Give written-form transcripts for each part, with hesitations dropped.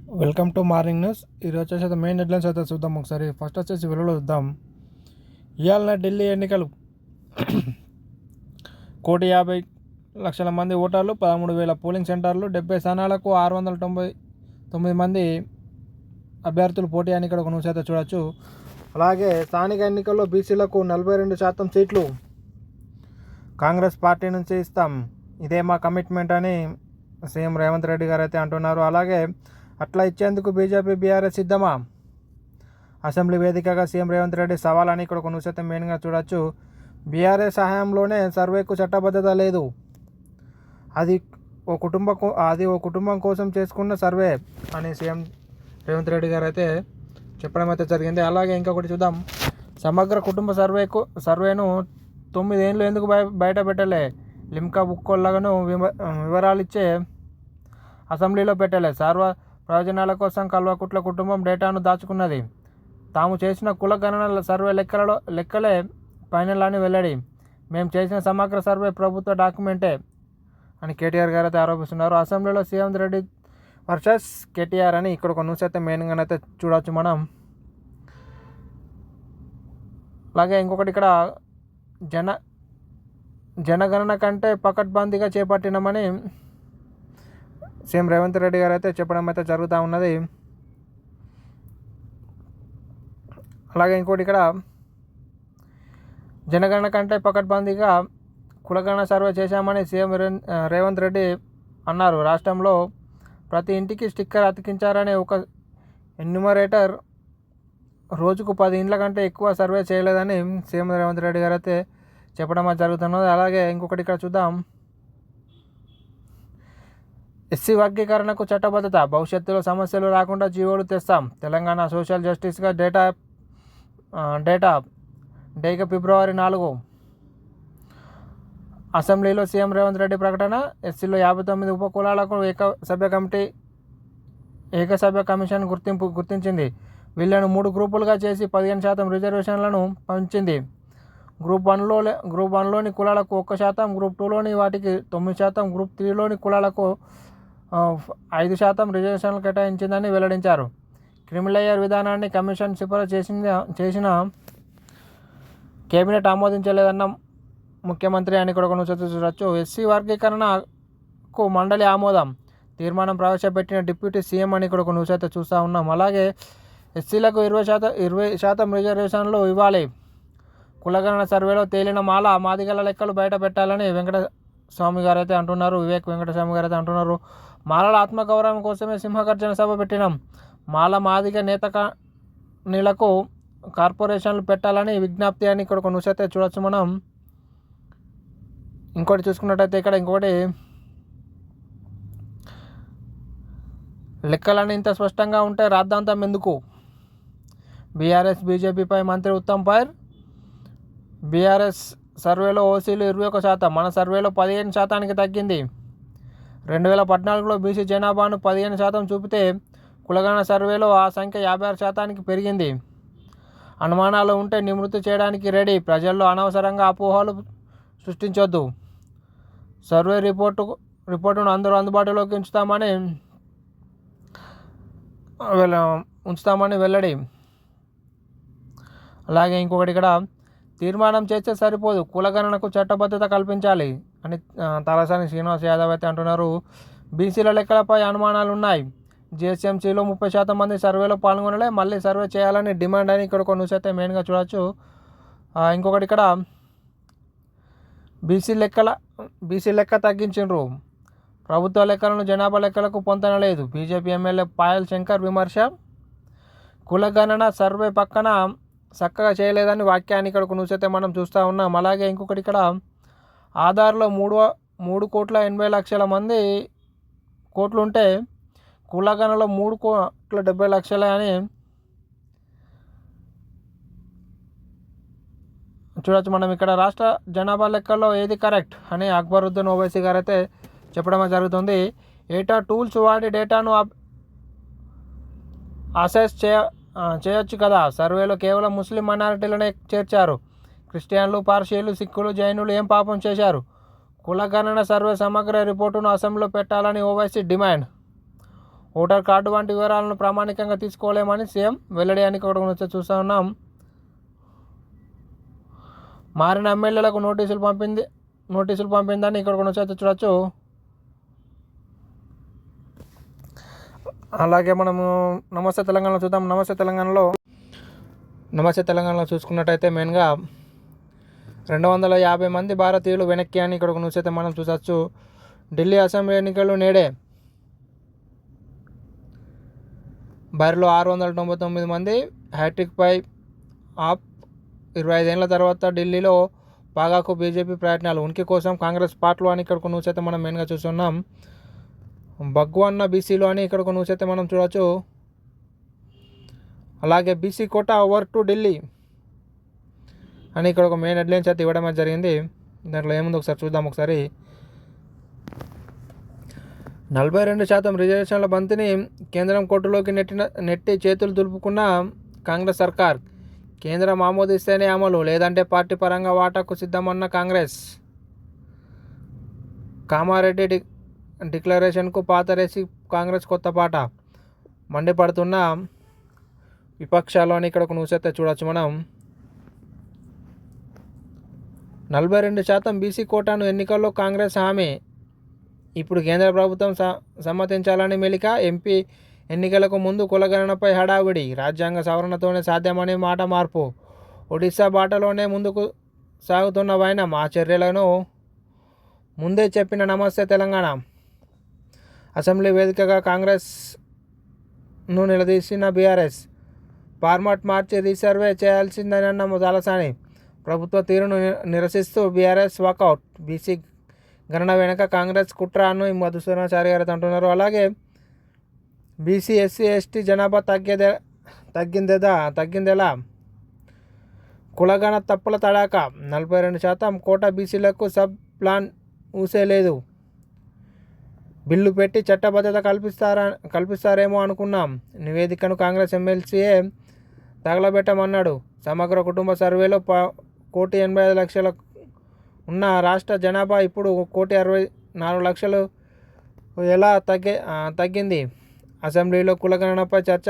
Welcome to morning news. ఈరోజు వచ్చేసి main headlines అయితే చూద్దాం ఒకసారి. ఫస్ట్ వచ్చేసి విలువలో చూద్దాం. ఇవాళ ఢిల్లీ ఎన్నికలు 1,50,00,000 మంది ఓటర్లు, 13,000 పోలింగ్ సెంటర్లు, 70 స్థానాలకు 699 మంది అభ్యర్థులు పోటీ అని ఇక్కడ ఒక న్యూస్ అయితే చూడొచ్చు. అలాగే స్థానిక ఎన్నికల్లో బీసీలకు 42% సీట్లు కాంగ్రెస్ పార్టీ నుంచి ఇస్తాం, ఇదే మా కమిట్మెంట్ అని సీఎం రేవంత్ రెడ్డి గారు అయితే అంటున్నారు. అలాగే అట్లా ఇచ్చేందుకు బీజేపీ బీఆర్ఎస్ సిద్ధమా? అసెంబ్లీ వేదికగా సీఎం రేవంత్ రెడ్డి సవాల్ అని ఇక్కడ ఒక న్యూస్ అయితే మెయిన్గా చూడొచ్చు. బీఆర్ఎస్ సహాయంలోనే సర్వేకు చట్టబద్ధత లేదు, అది ఓ కుటుంబం కోసం చేసుకున్న సర్వే అని సీఎం రేవంత్ రెడ్డి గారు అయితే చెప్పడం అయితే జరిగింది. అలాగే ఇంకొకటి చూద్దాం. సమగ్ర కుటుంబ సర్వేను 9 ఏళ్ళు ఎందుకు బయట పెట్టలే? లిమ్కా బుక్కోళ్ళను వివరాలు ఇచ్చే అసెంబ్లీలో పెట్టలే. ప్రయోజనాల కోసం కల్వకుట్ల కుటుంబం డేటాను దాచుకున్నది. తాము చేసిన కుల గణన సర్వే లెక్కలే ఫైనల్ అని వెల్లడి. మేము చేసిన సమగ్ర సర్వే ప్రభుత్వ డాక్యుమెంటే అని కేటీఆర్ గారు అయితే ఆరోపిస్తున్నారు. అసెంబ్లీలో సీఎం రెడ్డి వర్సెస్ కేటీఆర్ అని ఇక్కడ ఒక న్యూస్ అయితే మెయిన్గానైతే చూడవచ్చు మనం. అలాగే ఇంకొకటి ఇక్కడ జనగణన కంటే పకడ్బందీగా చేపట్టినామని సీఎం రేవంత్ రెడ్డి గారు అయితే చెప్పడం అయితే జరుగుతూ ఉన్నది. అలాగే ఇంకోటి ఇక్కడ జనగణన కంటే పకడ్బందీగా కులగణన సర్వే చేశామని సీఎం రేవంత్ రెడ్డి అన్నారు. రాష్ట్రంలో ప్రతి ఇంటికి స్టిక్కర్ అతికించారని ఒక ఎన్యూమరేటర్ రోజుకు 10 ఇండ్ల కంటే ఎక్కువ సర్వే చేయలేదని సీఎం రేవంత్ రెడ్డి గారు అయితే చెప్పడం జరుగుతున్నది. అలాగే ఇంకొకటి ఇక్కడ చూద్దాం. ఎస్సీ వర్గీకరణకు చట్టబద్ధత, భవిష్యత్తులో సమస్యలు రాకుండా జీవోలు తెస్తాం. తెలంగాణ సోషల్ జస్టిస్గా డేగా ఫిబ్రవరి 4. అసెంబ్లీలో సీఎం రేవంత్ రెడ్డి ప్రకటన. ఎస్సీలో 59 ఉపకులాలకు ఏకసభ్య కమిషన్ గుర్తించింది. వీళ్లను 3 గ్రూపులుగా చేసి 15% రిజర్వేషన్లను పంచింది. గ్రూప్ 1లోని కులాలకు 1%, గ్రూప్ 2లోని వాటికి 9%, గ్రూప్ 3లోని కులాలకు 5% రిజర్వేషన్లు కేటాయించిందని వెల్లడించారు. క్రిమిలేయర్ విధానాన్ని కమిషన్ సిఫారసు చేసిన కేబినెట్ ఆమోదించలేదన్న ముఖ్యమంత్రి అని కూడా చూడవచ్చు. ఎస్సీ వర్గీకరణకు మండలి ఆమోదం, తీర్మానం ప్రవేశపెట్టిన డిప్యూటీ సీఎం అని కూడా న్యూస్ అయితే చూస్తూ ఉన్నాం. అలాగే ఎస్సీలకు 20% రిజర్వేషన్లు ఇవ్వాలి. కులగణన సర్వేలో తేలిన మాదిగల లెక్కలు బయట పెట్టాలని వెంకటస్వామి గారు అయితే అంటున్నారు. వెంకటస్వామి గారు అయితే అంటున్నారు. మాలల ఆత్మగౌరవం కోసమే సింహగర్జన సభ పెట్టినాం. మాదిగ నీళ్లకు కార్పొరేషన్లు పెట్టాలని విజ్ఞప్తి అని ఇక్కడ ఒక న్యూస్ అయితే చూడొచ్చు మనం. ఇంకోటి చూసుకున్నట్టయితే ఇక్కడ ఇంకోటి, లెక్కలన్నీ ఇంత స్పష్టంగా ఉంటే రాద్ధాంతం ఎందుకు? బీఆర్ఎస్ బీజేపీపై మంత్రి ఉత్తమ్ పైర్. బీఆర్ఎస్ సర్వేలో ఓసీలు 21%, మన సర్వేలో 15% తగ్గింది. 2014లో బీసీ జనాభాను 15% చూపితే కులగణన సర్వేలో ఆ సంఖ్య 56% పెరిగింది. అనుమానాలు ఉంటే నివృత్తి చేయడానికి రెడీ. ప్రజల్లో అనవసరంగా అపోహలు సృష్టించొద్దు. సర్వే రిపోర్టును అందరూ అందుబాటులోకి ఉంచుతామని వెల్లడి. అలాగే ఇంకొకటి ఇక్కడ, తీర్మానం చేస్తే సరిపోదు, కులగణనకు చట్టబద్ధత కల్పించాలి అని తలసాని శ్రీనివాస్ యాదవ్ అయితే అంటున్నారు. బీసీల లెక్కలపై అనుమానాలు ఉన్నాయి. జిహెచ్ఎంసీలో 30% మంది సర్వేలో పాల్గొనలే, మళ్ళీ సర్వే చేయాలని డిమాండ్ అని ఇక్కడ కొన్ని న్యూస్ అయితే మెయిన్గా చూడవచ్చు. ఇంకొకటి ఇక్కడ, బీసీ లెక్క తగ్గించిండ్రు, ప్రభుత్వ లెక్కలను జనాభా లెక్కలకు పొందనలేదు. బీజేపీ ఎమ్మెల్యే పాయల్ శంకర్ విమర్శ. కులగణన సర్వే పక్కన చక్కగా చేయలేదని వ్యాఖ్యాన్ని ఇక్కడ న్యూస్ అయితే మనం చూస్తూ ఉన్నాం. అలాగే ఇంకొకటి ఇక్కడ, ఆధార్లో 3,80,00,000 మంది కోట్లు ఉంటే కులగణనలో 3,70,00,000 అని చూడవచ్చు మనం. ఇక్కడ రాష్ట్ర జనాభా లెక్కల్లో ఏది కరెక్ట్ అని అక్బరుద్దీన్ ఓవైసీ గారు అయితే చెప్పడం జరుగుతుంది. ఏటా టూల్స్ వాడి డేటాను అసెస్ చేయొచ్చు కదా. సర్వేలో కేవలం ముస్లిం మైనారిటీలనే చేర్చారు. క్రిస్టియన్లు, పార్షియన్లు, సిక్కులు, జైనులు ఏం పాపం చేశారు? కులగణన సర్వే సమగ్ర రిపోర్టును అసెంబ్లీలో పెట్టాలని ఓవైసీ డిమాండ్. ఓటర్ కార్డు వంటి వివరాలను ప్రామాణికంగా తీసుకోలేమని సీఎం వెల్లడి అని కూడా చూస్తూ ఉన్నాం. మారిన ఎమ్మెల్యేలకు నోటీసులు పంపిందని ఇక్కడ కూడా చూడొచ్చు. అలాగే మనము నమస్తే తెలంగాణలో చూద్దాం. నమస్తే తెలంగాణలో చూసుకున్నట్టయితే మెయిన్గా 250 మంది భారతీయులు వెనక్కి అని ఇక్కడ ఒక మనం చూసొచ్చు. ఢిల్లీ అసెంబ్లీ ఎన్నికలు నేడే. బరిలో 699 మంది హ్యాట్రిక్పై ఆప్. 25 ఏళ్ల తర్వాత ఢిల్లీలో పాగాకు బీజేపీ ప్రయత్నాలు. ఉనికి కోసం కాంగ్రెస్ పార్టీలు అని ఇక్కడ కొన్ని మనం మెయిన్గా చూస్తున్నాం. భగవన్న బీసీలు అని ఇక్కడ కొన్ని మనం చూడవచ్చు. అలాగే BC quota over to Delhi అని ఇక్కడ ఒక మెయిన్ హెడ్లైన్స్ అయితే ఇవ్వడం జరిగింది. దాంట్లో ఏముంది ఒకసారి చూద్దాం. ఒకసారి 42% రిజర్వేషన్ల బంతిని కేంద్రం కోర్టులోకి నెట్టి చేతులు దులుపుకున్న కాంగ్రెస్ సర్కార్. కేంద్రం ఆమోదిస్తేనే అమలు, లేదంటే పార్టీ పరంగా వాటాకు సిద్ధమన్న కాంగ్రెస్. కామారెడ్డి డిక్లరేషన్కు పాతరేసి కాంగ్రెస్ కొత్త పాట. మండిపడుతున్న విపక్షాలు అని ఇక్కడ ఒక న్యూస్ అయితే చూడవచ్చు మనం. 42% బీసీ కోటాను ఎన్నికల్లో కాంగ్రెస్ హామీ. ఇప్పుడు కేంద్ర ప్రభుత్వం సమ్మతించాలని మెలిక. ఎంపీ ఎన్నికలకు ముందు కులగణనపై హడావిడి. రాజ్యాంగ సవరణతోనే సాధ్యమనే మాట మార్పు. ఒడిశా బాటలోనే ముందుకు సాగుతున్న వైనం. ఆ చర్యలను ముందే చెప్పిన నమస్తే తెలంగాణ. అసెంబ్లీ వేదికగా కాంగ్రెస్ను నిలదీసిన బీఆర్ఎస్. ఫార్మాట్ మార్చి రీసర్వే చేయాల్సిందన్న తలసాని. ప్రభుత్వ తీరును నిరసిస్తూ బీఆర్ఎస్ వాకౌట్. బీసీ గణన వెనుక కాంగ్రెస్ కుట్ర అని మధుసూదనాచారి గారు అంటున్నారు. అలాగే బీసీ ఎస్సీ ఎస్టీ జనాభా తగ్గిందెలా. కులగణ తప్పుల తడాక. 42% కోటా బీసీలకు సబ్ ప్లాన్ ఊసేలేదు. బిల్లు పెట్టి చట్టబద్ధత కల్పిస్తారేమో అనుకున్నాం. నివేదికను కాంగ్రెస్ ఎమ్మెల్సీయే తగలబెట్టమన్నాడు. సమగ్ర కుటుంబ సర్వేలో 1,85,00,000 ఉన్న రాష్ట్ర జనాభా ఇప్పుడు 1,64,00,000 ఎలా తగ్గింది. అసెంబ్లీలో కులగణనపై చర్చ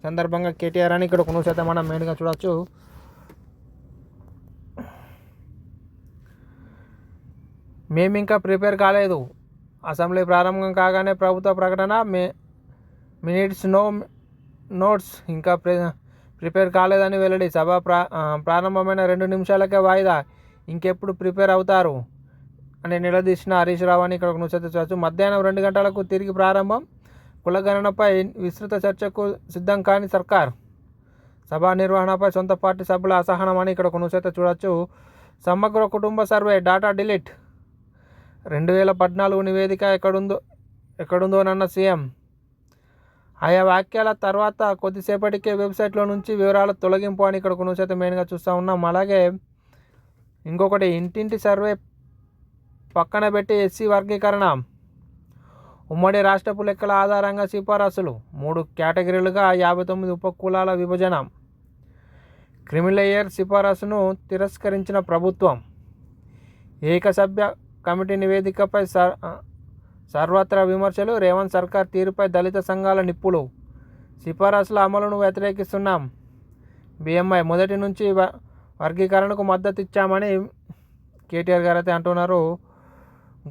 సందర్భంగా కేటీఆర్ అని ఇక్కడ కొనుసైతే మనం మెయిన్గా చూడవచ్చు. మేమింకా ప్రిపేర్ కాలేదు. అసెంబ్లీ ప్రారంభం కాగానే ప్రభుత్వ ప్రకటన. మినిట్స్ నోట్స్ ఇంకా ప్రిపేర్ కాలేదని వెల్లడి. సభ ప్రారంభమైన 2 నిమిషాలకే వాయిదా. ఇంకెప్పుడు ప్రిపేర్ అవుతారు అని నిలదీసిన హరీష్ రావు అని ఇక్కడ న్యూస్ అయితే చూడవచ్చు. మధ్యాహ్నం 2 గంటలకు తిరిగి ప్రారంభం. కులగణనపై విస్తృత చర్చకు సిద్ధం కాని సర్కార్. సభా నిర్వహణపై సొంత పార్టీ సభ్యుల అసహనం అని ఇక్కడ న్యూస్ అయితే చూడవచ్చు. సమగ్ర కుటుంబ సర్వే డాటా డిలీట్. 2014 నివేదిక ఎక్కడుందోనన్న సీఎం. ఆయా వ్యాఖ్యల తర్వాత కొద్దిసేపటికే వెబ్సైట్లో నుంచి వివరాల తొలగింపు అని ఇక్కడ న్యూస్ అయితే మెయిన్గా చూస్తూ ఉన్నాం. అలాగే ఇంకొకటి ఇంటింటి సర్వే పక్కన పెట్టి ఎస్సీ వర్గీకరణ. ఉమ్మడి రాష్ట్రపు లెక్కల ఆధారంగా సిఫారసులు. 3 కేటగిరీలుగా 59 ఉపకులాల విభజన. క్రిమిలేయర్ సిఫారసును తిరస్కరించిన ప్రభుత్వం. ఏకసభ్య కమిటీ నివేదికపై సర్వత్రా విమర్శలు. రేవంత్ సర్కార్ తీరుపై దళిత సంఘాల నిప్పులు. సిఫారసుల అమలును వ్యతిరేకిస్తున్నాం. BMI మొదటి నుంచి వర్గీకరణకు మద్దతు ఇచ్చామని కేటీఆర్ గారు అయితే అంటున్నారు.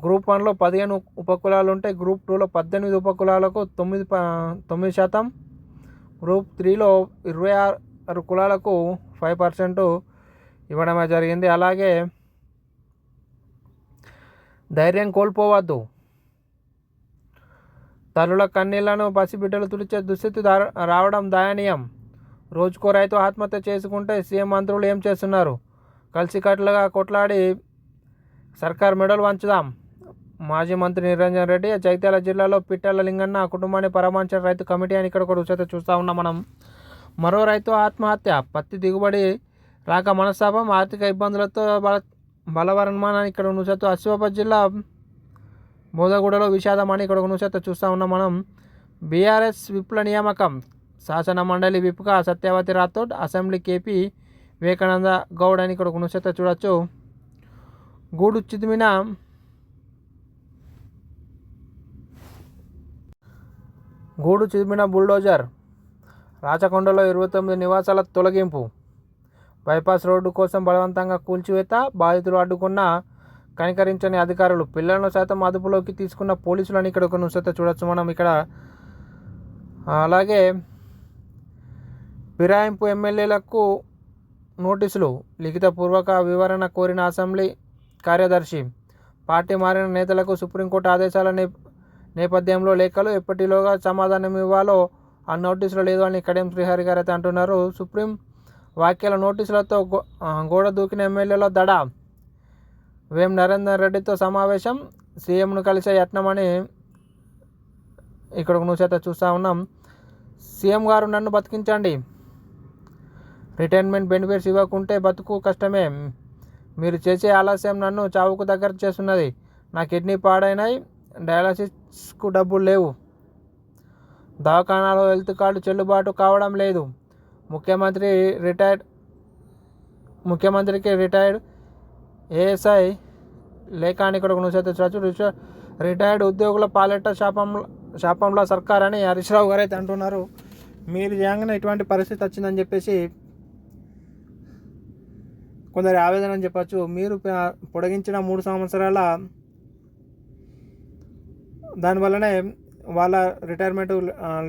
గ్రూప్ 1లో 15 ఉపకులాలు ఉంటే గ్రూప్ 2లో 18 ఉపకులాలకు 9%. గ్రూప్ 3లో 26 కులాలకు 5% ఇవ్వడమే జరిగింది. అలాగే ధైర్యం కోల్పోవద్దు. తల్లుల కన్నీళ్లను పసిబిడ్డలు తుడిచే దుస్థితి రావడం దయనీయం. రోజుకో రైతు ఆత్మహత్య చేసుకుంటే సీఎం మంత్రులు ఏం చేస్తున్నారు? కలిసికట్టులుగా కొట్లాడి సర్కార్ మెడలు వంచుదాం. మాజీ మంత్రి నిరంజన్ రెడ్డి. జగిత్యాల జిల్లాలో పిట్టల లింగన్న కుటుంబాన్ని పరామర్శించిన రైతు కమిటీ అని ఇక్కడ ఒక రుచి చూస్తూ ఉన్నాం మనం. మరో రైతు ఆత్మహత్య. పత్తి దిగుబడి రాక మనస్తాపం. ఆర్థిక ఇబ్బందులతో బలవరణమానాన్ని ఇక్కడ నుసతో. ఆసిఫాబాద్ జిల్లా బోధగూడలో విషాదం అని ఇక్కడ నుసతో చూస్తూ ఉన్నాం మనం. బీఆర్ఎస్ విప్ల నియామకం. శాసన మండలి విప్గా సత్యవతి రాథోడ్. అసెంబ్లీ కేపీ వివేకానంద గౌడ్ అని ఇక్కడ నుసతో చూడొచ్చు. గూడు గూడు చిదిమిన బుల్డోజర్, రాచకొండలో 29 నివాసాల తొలగింపు, బైపాస్ రోడ్డు కోసం బలవంతంగా కూల్చివేత, బాధితులు అడ్డుకున్న కనికరించని అధికారులు, పిల్లలను సైతం అదుపులోకి తీసుకున్న పోలీసులు అని ఇక్కడ ఒక నుసైతే చూడొచ్చు మనం ఇక్కడ. అలాగే ఫిరాయింపు ఎమ్మెల్యేలకు నోటీసులు, లిఖితపూర్వక వివరణ కోరిన అసెంబ్లీ కార్యదర్శి, పార్టీ మారిన నేతలకు సుప్రీంకోర్టు ఆదేశాల నేపథ్యంలో లేఖలు, ఎప్పటిలోగా సమాధానం ఇవ్వాలో ఆ నోటీసులు లేదు అని కడియం శ్రీహరి గారు అయితే అంటున్నారు. సుప్రీం వ్యాఖ్యల నోటీసులతో గోడ దూకిన ఎమ్మెల్యేల దడ, వేం నరేందర్ రెడ్డితో సమావేశం, సీఎంను కలిసే యత్నమని ఇక్కడ న్యూస్ అయితే చూస్తూ ఉన్నాం. సీఎం గారు నన్ను బతికించండి, రిటైర్మెంట్ బెనిఫిట్స్ ఇవ్వకుంటే బతుకు కష్టమే, మీరు చేసే ఆలస్యం నన్ను చావుకు దగ్గర చేస్తున్నది, నా కిడ్నీ పాడైనాయి, డయాలసిస్కు డబ్బులు లేవు, దవాఖానాలో హెల్త్ కార్డు చెల్లుబాటు కావడం లేదు, ముఖ్యమంత్రికి రిటైర్డ్ ఏఎస్ఐ లేఖ అని ఇక్కడ న్యూస్ అయితే చూడొచ్చు. రిటైర్డ్ ఉద్యోగుల పాలెట శాపంలో సర్కార్ అని హరీష్ రావు గారు అయితే అంటున్నారు. మీరు చేయగానే ఇటువంటి పరిస్థితి వచ్చిందని చెప్పేసి కొందరి ఆవేదన అని చెప్పచ్చు. మీరు పొడిగించిన 3 సంవత్సరాల దానివల్లనే వాళ్ళ రిటైర్మెంట్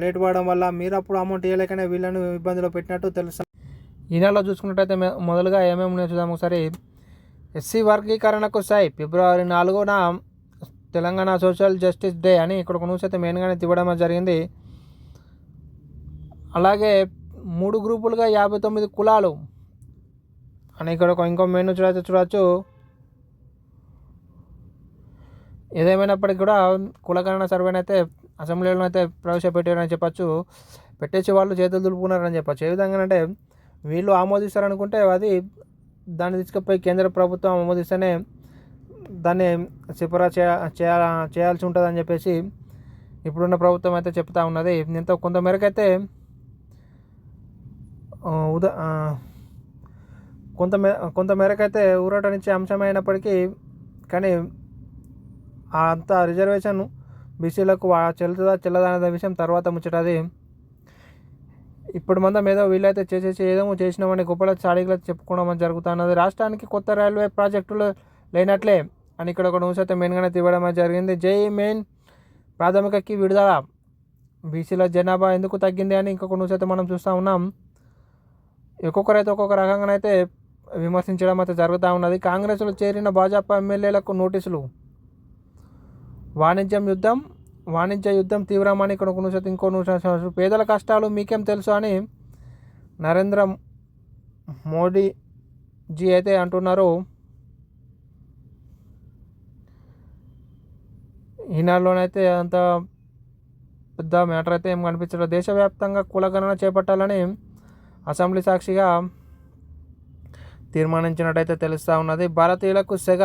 లేట్ పడడం వల్ల మీరు అప్పుడు అమౌంట్ ఇవ్వలేకనే వీళ్ళను ఇబ్బందిలో పెట్టినట్టు తెలుసు. ఈ నెలలో చూసుకున్నట్టయితే మొదలుగా ఏమేమి ఉన్నాయో చూద్దాం ఒకసారి. ఎస్సీ వర్గీకరణకు సై, ఫిబ్రవరి 4న తెలంగాణ సోషల్ జస్టిస్ డే అని ఇక్కడ ఒక న్యూస్ అయితే మెయిన్గానే తివ్వడం జరిగింది. అలాగే 3 గ్రూపులుగా 59 కులాలు అని ఇక్కడ ఇంకో మెయిన్ చూడవచ్చు. ఏదేమైనప్పటికీ కూడా కులగణన సర్వేని అయితే అసెంబ్లీలో అయితే ప్రవేశపెట్టారని చెప్పచ్చు. పెట్టేసి వాళ్ళు చేతులు దులుపుకున్నారని చెప్పచ్చు. ఏ విధంగా అంటే వీళ్ళు ఆమోదిస్తారనుకుంటే అది దాన్ని తీసుకుపోయి కేంద్ర ప్రభుత్వం ఆమోదిస్తేనే దాన్ని సిఫారసు చేయాల్సి ఉంటుందని చెప్పేసి ఇప్పుడున్న ప్రభుత్వం అయితే చెప్తా ఉన్నది. ఇంత కొంతమేరకు అయితే కొంతమేరకు అయితే ఊరటనిచ్చే అంశమైనప్పటికీ కానీ అంత రిజర్వేషన్ బీసీలకు చెల్లుతుందా చెల్లదా అనే విషయం తర్వాత ముచ్చటది. ఇప్పుడు మందం ఏదో వీళ్ళైతే ఏదో చేసినామని గొప్పల చాడీలు చెప్పుకోవడం జరుగుతున్నది. రాష్ట్రానికి కొత్త రైల్వే ప్రాజెక్టులు లేనట్లే అని ఇక్కడ ఒక న్యూస్ అయితే మెయిన్గానే తివ్వడం జరిగింది. జేఈ మెయిన్ ప్రాథమికకి విడుదల, బీసీల జనాభా ఎందుకు తగ్గింది అని ఇంకొక న్యూస్ అయితే మనం చూస్తూ ఉన్నాం. ఒక్కొక్కరైతే ఒక్కొక్క రకంగానైతే విమర్శించడం అయితే జరుగుతూ ఉన్నది. కాంగ్రెస్లో చేరిన భాజపా ఎమ్మెల్యేలకు నోటీసులు, వాణిజ్య యుద్ధం తీవ్రమని ఇక్కడ ఒక న్యూస్ అయితే ఇంకో న్యూస్. పేదల కష్టాలు మీకేం తెలుసు అని నరేంద్ర మోడీజీ అయితే అంటున్నారు. ఈనాడులోనైతే అంత పెద్ద మ్యాటర్ అయితే ఏం కనిపించలేదు. దేశవ్యాప్తంగా కులగణన చేపట్టాలని అసెంబ్లీ సాక్షిగా తీర్మానించినట్టయితే తెలుస్తూ ఉన్నది. భారతీయులకు సెగ,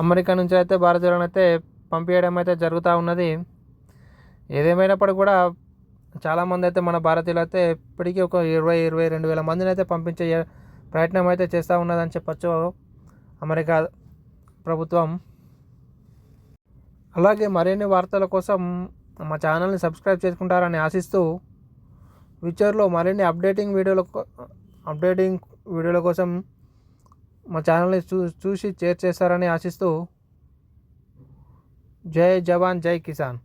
అమెరికా నుంచి అయితే భారతీయులను అయితే పంపించడం అయితే జరుగుతూ ఉన్నది. ఏదేమైనప్పటికీ కూడా చాలామంది అయితే మన భారతీయులు అయితే ఇప్పటికీ ఒక 22 వేల మందిని అయితే పంపించే ప్రయత్నం అయితే చేస్తూ ఉన్నదని చెప్పచ్చు అమెరికా ప్రభుత్వం. అలాగే మరిన్ని వార్తల కోసం మా ఛానల్ని సబ్స్క్రైబ్ చేసుకుంటారని ఆశిస్తూ ఫ్యూచర్లో మరిన్ని అప్డేటింగ్ వీడియోల కోసం మా ఛానల్ని చూసి షేర్ చేస్తారని ఆశిస్తూ జై జవాన్ జై కిసాన్.